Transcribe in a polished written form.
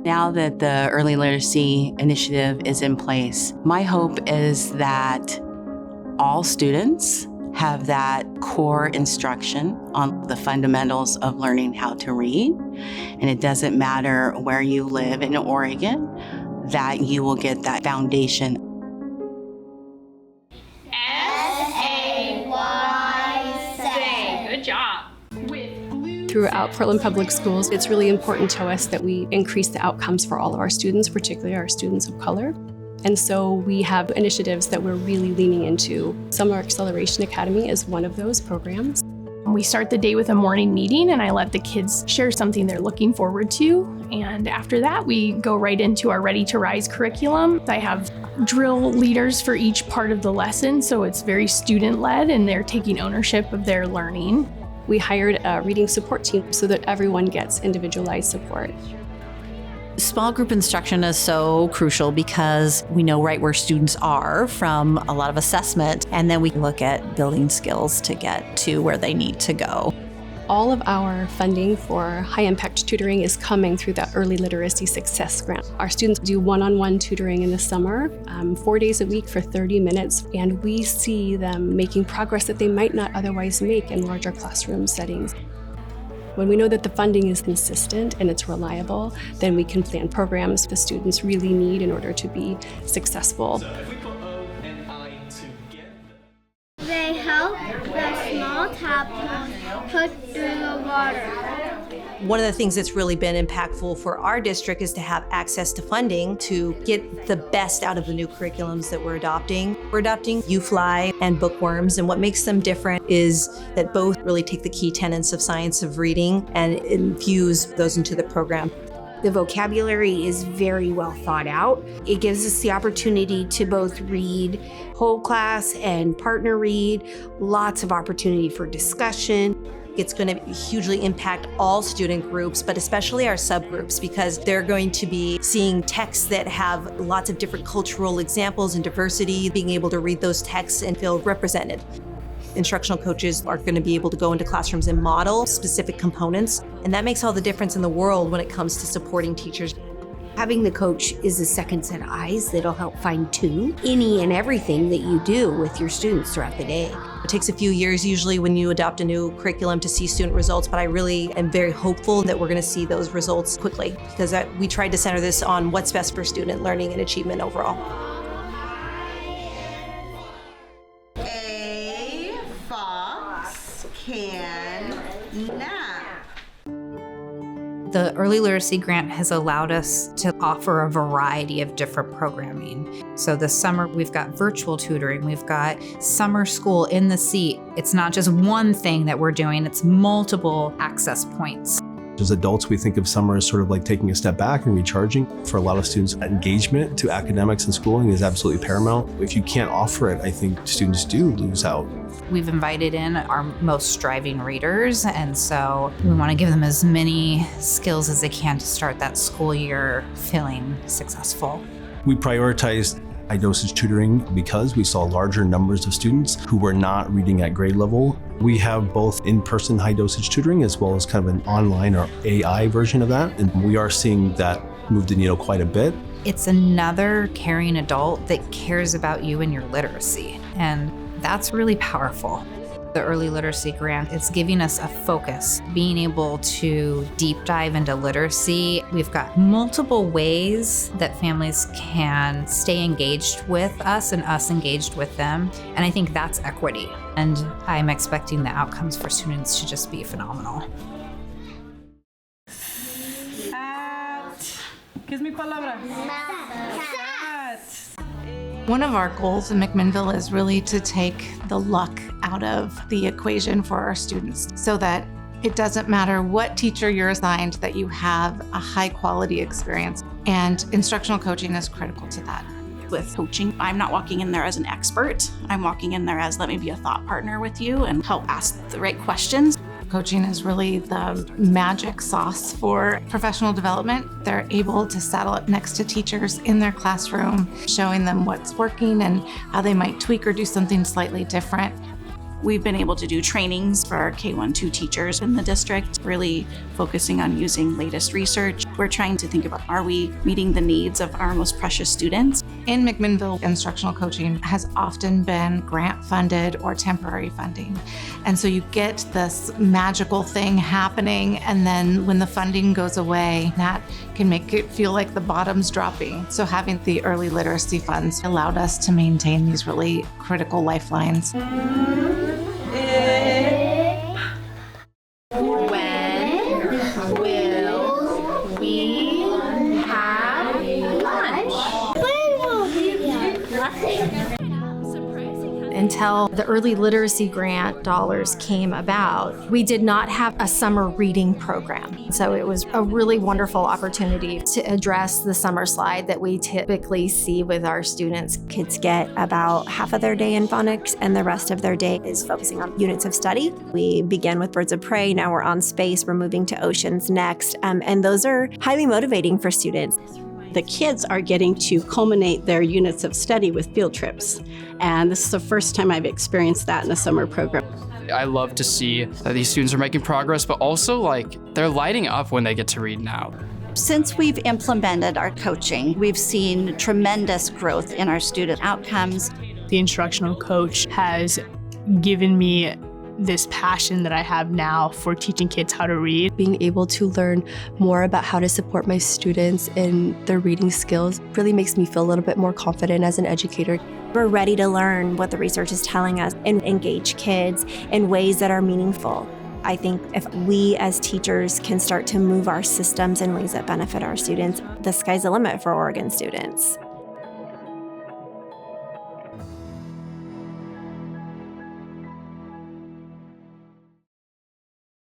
Now that the early literacy initiative is in place, my hope is that all students have that core instruction on the fundamentals of learning how to read. And it doesn't matter where you live in Oregon, that you will get that foundation. S-A-Y-SAY. Good job. Throughout Portland Public Schools, it's really important to us that we increase the outcomes for all of our students, particularly our students of color. And so we have initiatives that we're really leaning into. Summer Acceleration Academy is one of those programs. We start the day with a morning meeting, and I let the kids share something they're looking forward to. And after that, we go right into our Ready to Rise curriculum. I have drill leaders for each part of the lesson, so it's very student-led, and they're taking ownership of their learning. We hired a reading support team so that everyone gets individualized support. Small group instruction is so crucial because we know right where students are from a lot of assessment, and then we look at building skills to get to where they need to go. All of our funding for high-impact tutoring is coming through the Early Literacy Success Grant. Our students do one-on-one tutoring in the summer, 4 days a week for 30 minutes, and we see them making progress that they might not otherwise make in larger classroom settings. When we know that the funding is consistent and it's reliable, then we can plan programs the students really need in order to be successful. They help the small tadpoles push through the water. One of the things that's really been impactful for our district is to have access to funding to get the best out of the new curriculums that we're adopting. We're adopting UFly and Bookworms, and what makes them different is that both really take the key tenets of science of reading and infuse those into the program. The vocabulary is very well thought out. It gives us the opportunity to both read whole class and partner read, lots of opportunity for discussion. It's going to hugely impact all student groups, but especially our subgroups, because they're going to be seeing texts that have lots of different cultural examples and diversity, being able to read those texts and feel represented. Instructional coaches are going to be able to go into classrooms and model specific components, and that makes all the difference in the world when it comes to supporting teachers. Having the coach is a second set of eyes that'll help fine-tune any and everything that you do with your students throughout the day. It takes a few years usually when you adopt a new curriculum to see student results, but I really am very hopeful that we're going to see those results quickly, because we tried to center this on what's best for student learning and achievement overall. A fox can nap. The Early Literacy Grant has allowed us to offer a variety of different programming. So this summer, we've got virtual tutoring, we've got summer school in the seat. It's not just one thing that we're doing, it's multiple access points. As adults, we think of summer as sort of like taking a step back and recharging. For a lot of students, engagement to academics and schooling is absolutely paramount. If you can't offer it, I think students do lose out. We've invited in our most striving readers, and so we want to give them as many skills as they can to start that school year feeling successful. We prioritized high dosage tutoring because we saw larger numbers of students who were not reading at grade level. We have both in-person high dosage tutoring as well as kind of an online or AI version of that, and we are seeing that move the needle quite a bit. It's another caring adult that cares about you and your literacy, and that's really powerful. The Early Literacy Grant is giving us a focus, being able to deep dive into literacy. We've got multiple ways that families can stay engaged with us and us engaged with them. And I think that's equity. And I'm expecting the outcomes for students to just be phenomenal. ¿Qué es mi palabra? One of our goals in McMinnville is really to take the luck out of the equation for our students so that it doesn't matter what teacher you're assigned, that you have a high quality experience. And instructional coaching is critical to that. With coaching, I'm not walking in there as an expert. I'm walking in there as let me be a thought partner with you and help ask the right questions. Coaching is really the magic sauce for professional development. They're able to saddle up next to teachers in their classroom, showing them what's working and how they might tweak or do something slightly different. We've been able to do trainings for our K-1-2 teachers in the district, really focusing on using latest research. We're trying to think about, are we meeting the needs of our most precious students? In McMinnville, instructional coaching has often been grant funded or temporary funding. And so you get this magical thing happening, and then when the funding goes away, that can make it feel like the bottom's dropping. So having the early literacy funds allowed us to maintain these really critical lifelines. Until the early literacy grant dollars came about, we did not have a summer reading program. So it was a really wonderful opportunity to address the summer slide that we typically see with our students. Kids get about half of their day in phonics and the rest of their day is focusing on units of study. We began with Birds of Prey, now we're on space, we're moving to oceans next, and those are highly motivating for students. The kids are getting to culminate their units of study with field trips. And this is the first time I've experienced that in a summer program. I love to see that these students are making progress, but also they're lighting up when they get to read now. Since we've implemented our coaching, we've seen tremendous growth in our student outcomes. The instructional coach has given me this passion that I have now for teaching kids how to read. Being able to learn more about how to support my students in their reading skills really makes me feel a little bit more confident as an educator. We're ready to learn what the research is telling us and engage kids in ways that are meaningful. I think if we as teachers can start to move our systems in ways that benefit our students, the sky's the limit for Oregon students.